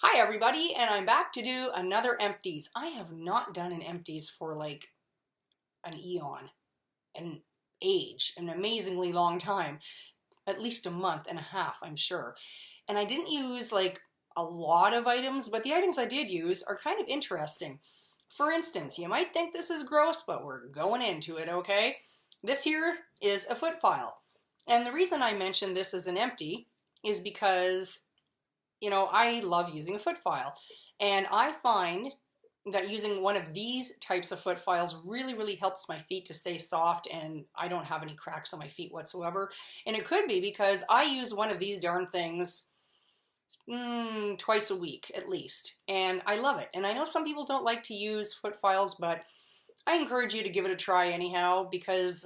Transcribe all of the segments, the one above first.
Hi everybody, and I'm back to do another Empties. I have not done an Empties for like an eon, an age, an amazingly long time, at least a month and a half, I'm sure. And I didn't use like a lot of items, but the items I did use are kind of interesting. For instance, you might think this is gross, but we're going into it, okay? This here is a foot file. And the reason I mentioned this as an empty is because I love using a foot file, and I find that using one of these types of foot files really, really helps my feet to stay soft, and I don't have any cracks on my feet whatsoever. And it could be because I use one of these darn things twice a week at least, and I love it. And I know some people don't like to use foot files, but I encourage you to give it a try anyhow because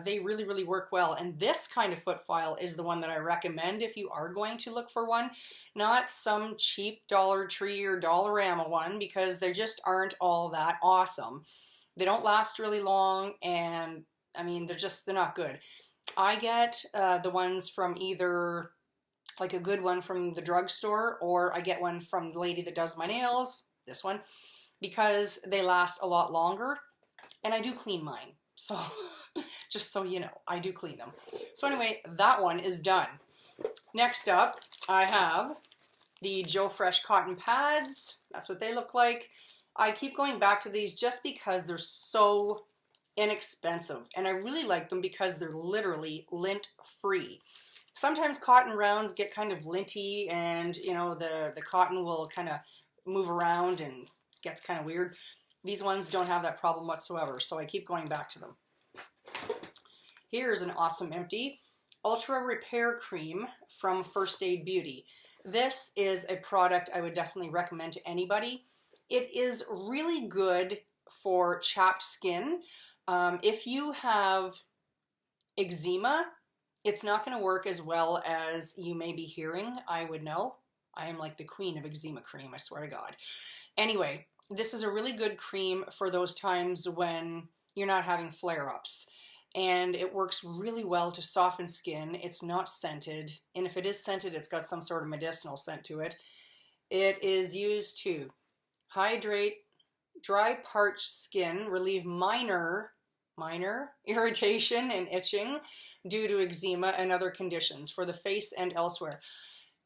they really, really work well. And this kind of foot file is the one that I recommend if you are going to look for one. Not some cheap Dollar Tree or Dollarama one because they just aren't all that awesome. They don't last really long, and I mean, they're not good. I get the ones from either like a good one from the drugstore, or I get one from the lady that does my nails, this one, because they last a lot longer. And I do clean mine, so just so you know, I do clean them. So anyway, that one is done. Next up, I have the Joe Fresh cotton pads. That's what they look like. I keep going back to these just because they're so inexpensive, and I really like them because they're literally lint-free. Sometimes cotton rounds get kind of linty, and the cotton will kind of move around and gets kind of weird. These ones don't have that problem whatsoever, so I keep going back to them. Here's an awesome empty. Ultra Repair Cream from First Aid Beauty. This is a product I would definitely recommend to anybody. It is really good for chapped skin. If you have eczema, it's not going to work as well as you may be hearing. I would know. I am like the queen of eczema cream, I swear to God. Anyway, this is a really good cream for those times when you're not having flare-ups. And it works really well to soften skin. It's not scented. And if it is scented, it's got some sort of medicinal scent to it. It is used to hydrate dry, parched skin, relieve minor irritation and itching due to eczema and other conditions for the face and elsewhere.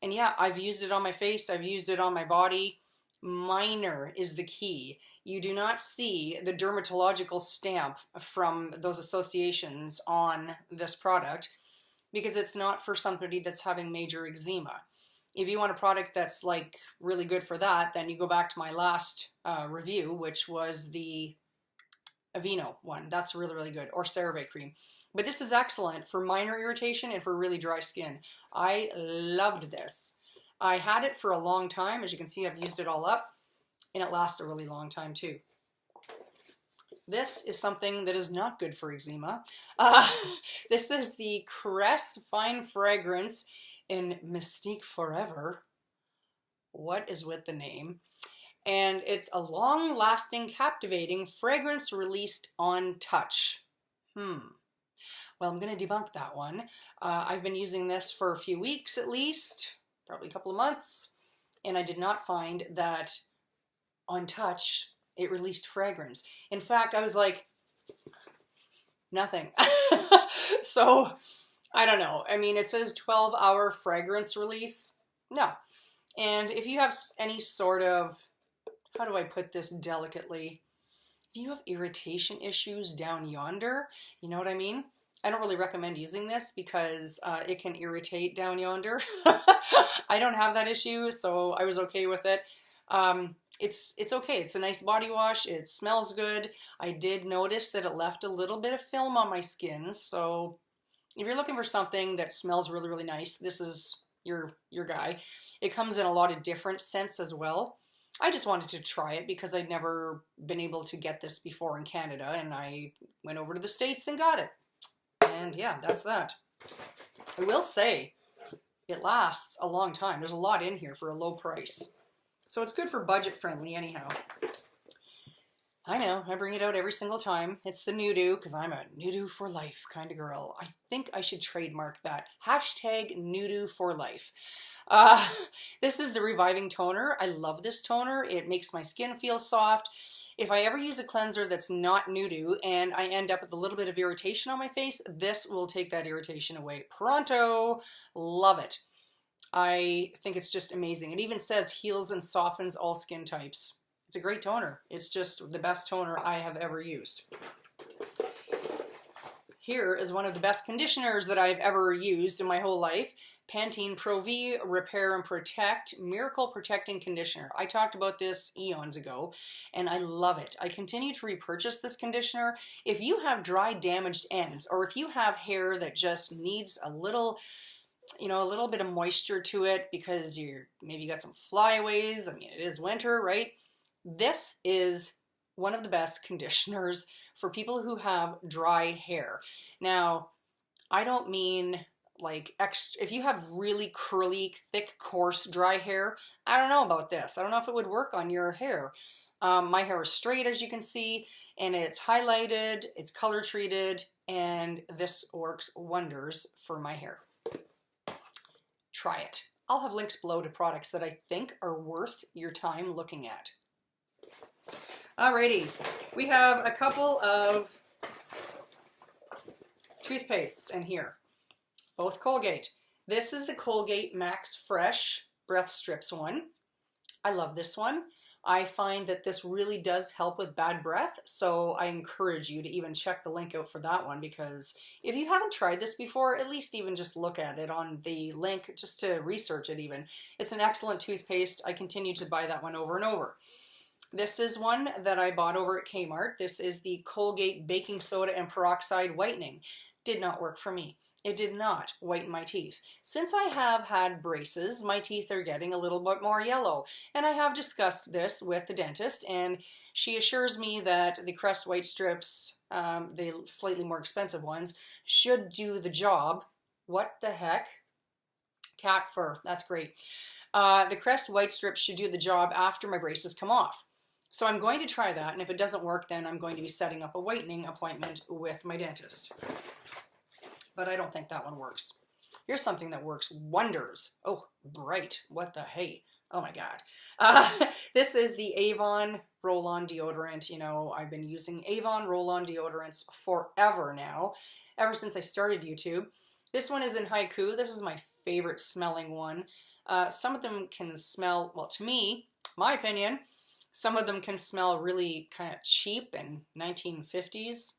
And yeah, I've used it on my face. I've used it on my body. Minor is the key. You do not see the dermatological stamp from those associations on this product because it's not for somebody that's having major eczema. If you want a product that's like really good for that, then you go back to my last review, which was the Avon one. That's really, really good. Or CeraVe cream. But this is excellent for minor irritation and for really dry skin. I loved this. I had it for a long time. As you can see, I've used it all up, and it lasts a really long time too. This is something that is not good for eczema. This is the Cress Fine Fragrance in Mystique Forever. What is with the name? And it's a long-lasting, captivating fragrance released on touch. Well, I'm going to debunk that one. I've been using this for a few weeks at least, probably a couple of months, and I did not find that on touch it released fragrance. In fact, I was like, nothing. So, I don't know. I mean, it says 12-hour fragrance release. No. And if you have any sort of, how do I put this delicately? If you have irritation issues down yonder, you know what I mean? I don't really recommend using this because it can irritate down yonder. I don't have that issue, so I was okay with it. It's okay. It's a nice body wash. It smells good. I did notice that it left a little bit of film on my skin, so if you're looking for something that smells really, really nice, this is your guy. It comes in a lot of different scents as well. I just wanted to try it because I'd never been able to get this before in Canada, and I went over to the States and got it. And yeah, that's that. I will say, it lasts a long time. There's a lot in here for a low price. So it's good for budget friendly anyhow. I know, I bring it out every single time. It's the Nudo, because I'm a Nudo for life kind of girl. I think I should trademark that. Hashtag Nudo for life. Uh, this is the Reviving Toner. I love this toner. It makes my skin feel soft. If I ever use a cleanser that's not Nudo and I end up with a little bit of irritation on my face, this will take that irritation away. Pronto. Love it. I think it's just amazing. It even says heals and softens all skin types. It's a great toner. It's just the best toner I have ever used. Here is one of the best conditioners that I've ever used in my whole life. Pantene Pro-V Repair and Protect Miracle Protecting Conditioner. I talked about this eons ago, and I love it. I continue to repurchase this conditioner. If you have dry, damaged ends, or if you have hair that just needs a little, you know, a little bit of moisture to it because maybe you got some flyaways. I mean, it is winter, right? This is one of the best conditioners for people who have dry hair. Now, I don't mean like extra, if you have really curly, thick, coarse, dry hair, I don't know about this. I don't know if it would work on your hair. My hair is straight, as you can see, and it's highlighted, it's color treated, and this works wonders for my hair. Try it. I'll have links below to products that I think are worth your time looking at. Alrighty, we have a couple of toothpastes in here, both Colgate. This is the Colgate Max Fresh Breath Strips one. I love this one. I find that this really does help with bad breath, so I encourage you to even check the link out for that one, because if you haven't tried this before, at least even just look at it on the link just to research it even. It's an excellent toothpaste. I continue to buy that one over and over. This is one that I bought over at Kmart. This is the Colgate Baking Soda and Peroxide Whitening. Did not work for me. It did not whiten my teeth. Since I have had braces, my teeth are getting a little bit more yellow. And I have discussed this with the dentist, and she assures me that the Crest White Strips, the slightly more expensive ones, should do the job. What the heck? Cat fur. That's great. The Crest White Strips should do the job after my braces come off. So I'm going to try that, and if it doesn't work, then I'm going to be setting up a whitening appointment with my dentist. But I don't think that one works. Here's something that works wonders. Oh, bright. What the hey? Oh my God. This is the Avon roll-on deodorant. You know, I've been using Avon roll-on deodorants forever now, ever since I started YouTube. This one is in Haiku. This is my favorite smelling one. Some of them can smell, well, to me, my opinion, some of them can smell really kind of cheap and 1950s.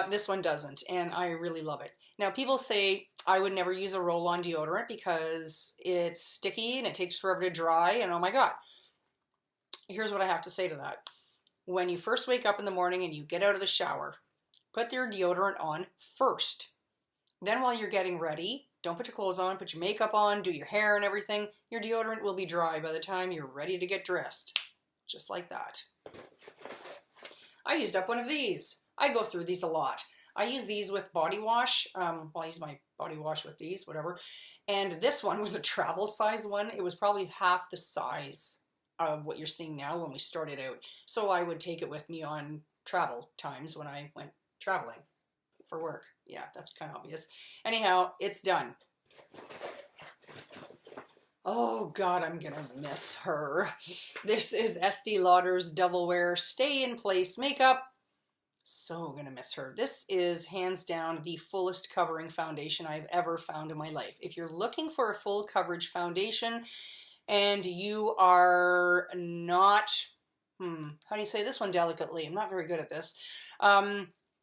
This one doesn't, and I really love it. Now, people say I would never use a roll-on deodorant because it's sticky and it takes forever to dry, and oh my God. Here's what I have to say to that. When you first wake up in the morning and you get out of the shower, put your deodorant on first. Then while you're getting ready, don't put your clothes on, put your makeup on, do your hair and everything. Your deodorant will be dry by the time you're ready to get dressed. Just like that. I used up one of these. I go through these a lot. I use these with body wash. Well, I use my body wash with these, whatever. And this one was a travel size one. It was probably half the size of what you're seeing now when we started out. So I would take it with me on travel times when I went traveling for work. Yeah, that's kind of obvious. Anyhow, it's done. Oh God, I'm gonna miss her. This is Estee Lauder's Double Wear Stay in Place Makeup. So gonna miss her. This is hands down the fullest covering foundation I've ever found in my life. If you're looking for a full coverage foundation and you are not, how do you say this one delicately? I'm not very good at this.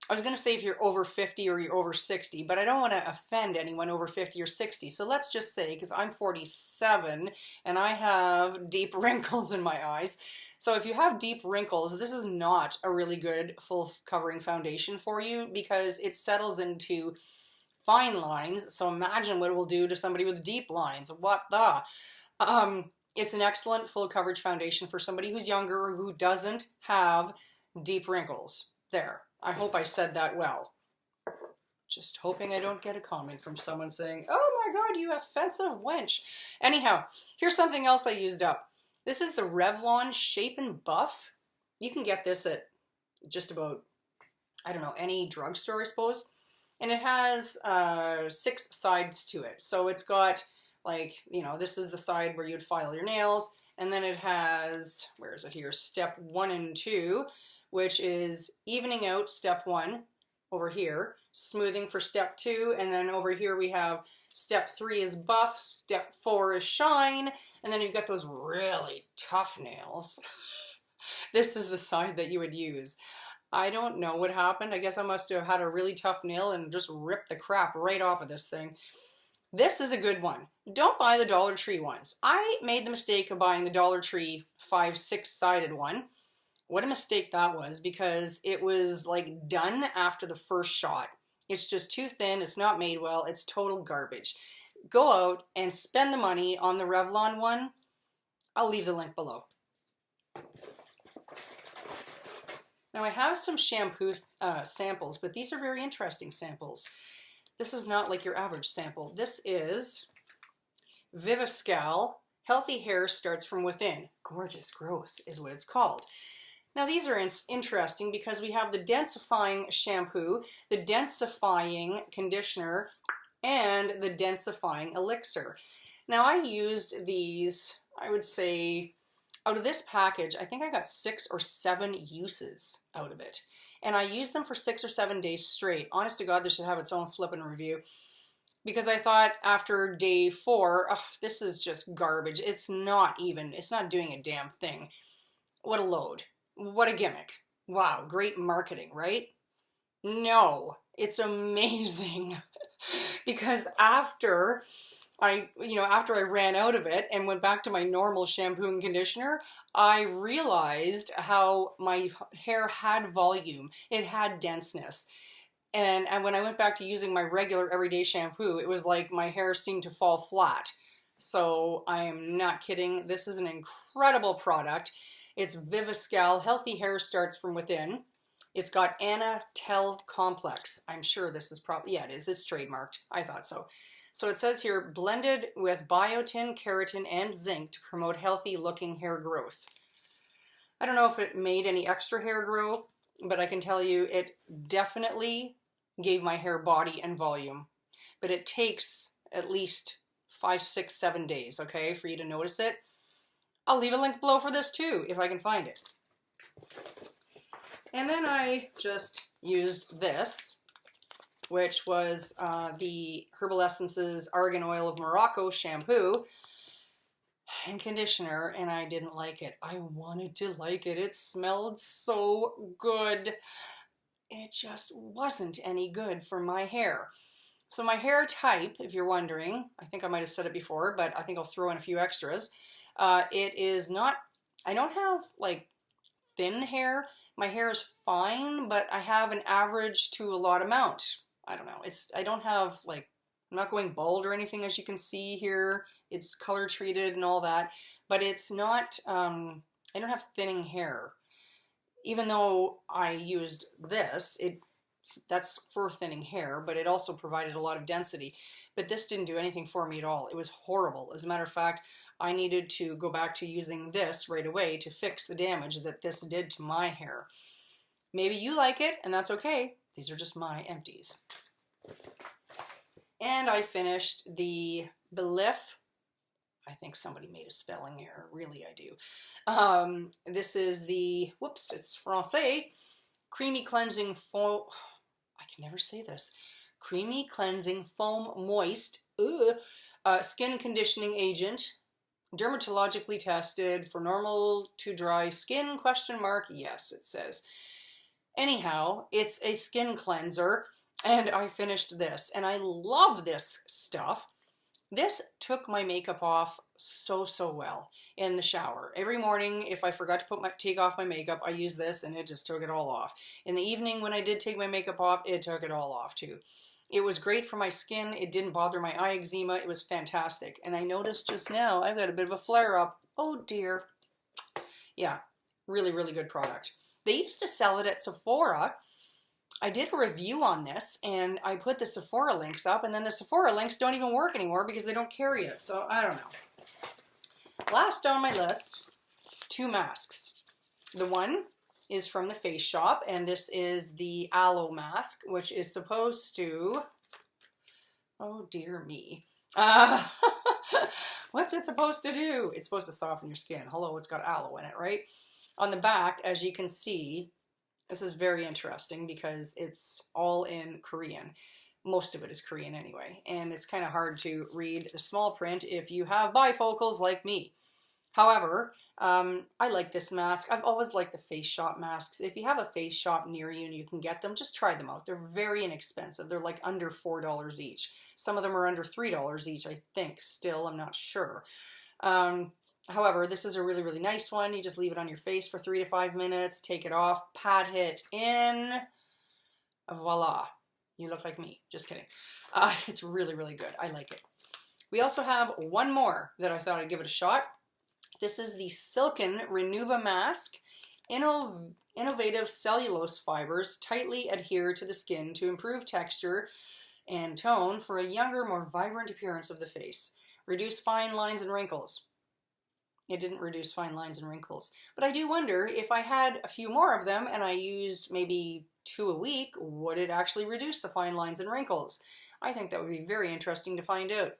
I was going to say if you're over 50 or you're over 60, but I don't want to offend anyone over 50 or 60. So let's just say, because I'm 47 and I have deep wrinkles in my eyes. So if you have deep wrinkles, this is not a really good full covering foundation for you because it settles into fine lines. So imagine what it will do to somebody with deep lines. What the? It's an excellent full coverage foundation for somebody who's younger or who doesn't have deep wrinkles. There. I hope I said that well. Just hoping I don't get a comment from someone saying, oh my God, you offensive wench. Anyhow, here's something else I used up. This is the Revlon Shape and Buff You can get this at just about, I don't know, any drugstore, I suppose. And it has 6 sides to it. So it's got like, you know, this is the side where you'd file your nails. And then it has, where is it here? Step 1 and 2, which is evening out step 1 over here, smoothing for step 2. And then over here we have step 3 is buff, step 4 is shine. And then you've got those really tough nails. This is the side that you would use. I don't know what happened. I guess I must have had a really tough nail and just ripped the crap right off of this thing. This is a good one. Don't buy the Dollar Tree ones. I made the mistake of buying the Dollar Tree 5, 6-sided one. What a mistake that was, because it was like done after the first shot. It's just too thin. It's not made well. It's total garbage. Go out and spend the money on the Revlon one. I'll leave the link below. Now I have some shampoo samples, but these are very interesting samples. This is not like your average sample. This is VIVE Healthy Hair Starts From Within. Gorgeous Growth is what it's called. Now these are interesting because we have the densifying shampoo, the densifying conditioner, and the densifying elixir. Now I used these, I would say, out of this package, I think I got 6 or 7 uses out of it. And I used them for 6 or 7 days straight. Honest to God, this should have its own flipping review. Because I thought after day 4, oh, this is just garbage. It's not doing a damn thing. What a load. What a gimmick. Wow, great marketing, right? No, it's amazing. Because after I ran out of it and went back to my normal shampoo and conditioner, I realized how my hair had volume. It had denseness. And when I went back to using my regular everyday shampoo, it was like my hair seemed to fall flat. So I am not kidding. This is an incredible product. It's VIVE Healthy Hair Starts From Within. It's got Anna-Tel Complex. I'm sure this is probably, yeah, it is. It's trademarked. I thought so. So it says here, blended with biotin, keratin, and zinc to promote healthy looking hair growth. I don't know if it made any extra hair grow, but I can tell you it definitely gave my hair body and volume. But it takes at least 5, 6, 7 days, okay, for you to notice it. I'll leave a link below for this too, if I can find it. And then I just used this, which was the Herbal Essences Argan Oil of Morocco shampoo and conditioner, and I didn't like it. I wanted to like it. It smelled so good. It just wasn't any good for my hair. So my hair type, if you're wondering, I think I might have said it before, but I think I'll throw in a few extras. It is not, I don't have like thin hair. My hair is fine, but I have an average to a lot amount. I don't know. I don't have like, I'm not going bald or anything, as you can see here. It's color treated and all that, but it's not, I don't have thinning hair. Even though I used this, that's for thinning hair, but it also provided a lot of density. But this didn't do anything for me at all. It was horrible. As a matter of fact, I needed to go back to using this right away to fix the damage that this did to my hair. Maybe you like it, and that's okay. These are just my empties. And I finished the Belif. I think somebody made a spelling error. Really, I do. This is the, whoops, it's Francais. Creamy Cleansing Foam. I can never say this. Creamy Cleansing Foam Moist. Skin Conditioning Agent. Dermatologically tested for normal to dry skin, ? Yes, it says. Anyhow, it's a skin cleanser, and I finished this, and I love this stuff. This took my makeup off so well in the shower. Every morning, if I forgot to take off my makeup, I use this, and it just took it all off. In the evening, when I did take my makeup off, it took it all off too. It was great for my skin. It didn't bother my eye eczema. It was fantastic. And I noticed just now I've got a bit of a flare-up. Oh dear. Yeah, really, really good product. They used to sell it at Sephora. I did a review on this, and I put the Sephora links up, and then the Sephora links don't even work anymore because they don't carry it. So I don't know. Last on my list, 2 masks. The one is from the Face Shop, and this is the Aloe Mask, which is supposed to, oh dear me, what's it supposed to do? It's supposed to soften your skin. Hello, it's got aloe in it, right? On the back, as you can see, this is very interesting because it's all in Korean. Most of it is Korean anyway, and it's kind of hard to read the small print if you have bifocals like me. However, I like this mask. I've always liked the Face Shop masks. If you have a Face Shop near you and you can get them, just try them out. They're very inexpensive. They're like under $4 each. Some of them are under $3 each, I think, still. I'm not sure. However, this is a really, really nice one. You just leave it on your face for 3 to 5 minutes, take it off, pat it in. Voila. You look like me. Just kidding. It's really, really good. I like it. We also have one more that I thought I'd give it a shot. This is the Silken Renew Mask. Innovative cellulose fibers tightly adhere to the skin to improve texture and tone for a younger, more vibrant appearance of the face. Reduce fine lines and wrinkles. It didn't reduce fine lines and wrinkles. But I do wonder, if I had a few more of them and I used maybe 2 a week, would it actually reduce the fine lines and wrinkles? I think that would be very interesting to find out.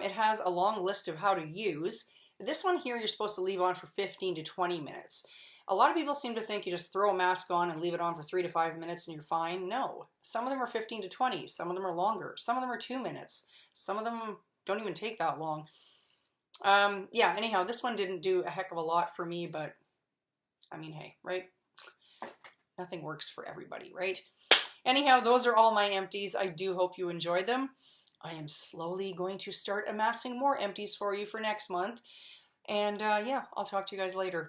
It has a long list of how to use. This one here you're supposed to leave on for 15 to 20 minutes. A lot of people seem to think you just throw a mask on and leave it on for 3 to 5 minutes and you're fine. No. Some of them are 15 to 20. Some of them are longer. Some of them are 2 minutes. Some of them don't even take that long. Yeah, anyhow, this one didn't do a heck of a lot for me, but I mean, hey, right? Nothing works for everybody, right? Anyhow, those are all my empties. I do hope you enjoyed them. I am slowly going to start amassing more empties for you for next month. And yeah, I'll talk to you guys later.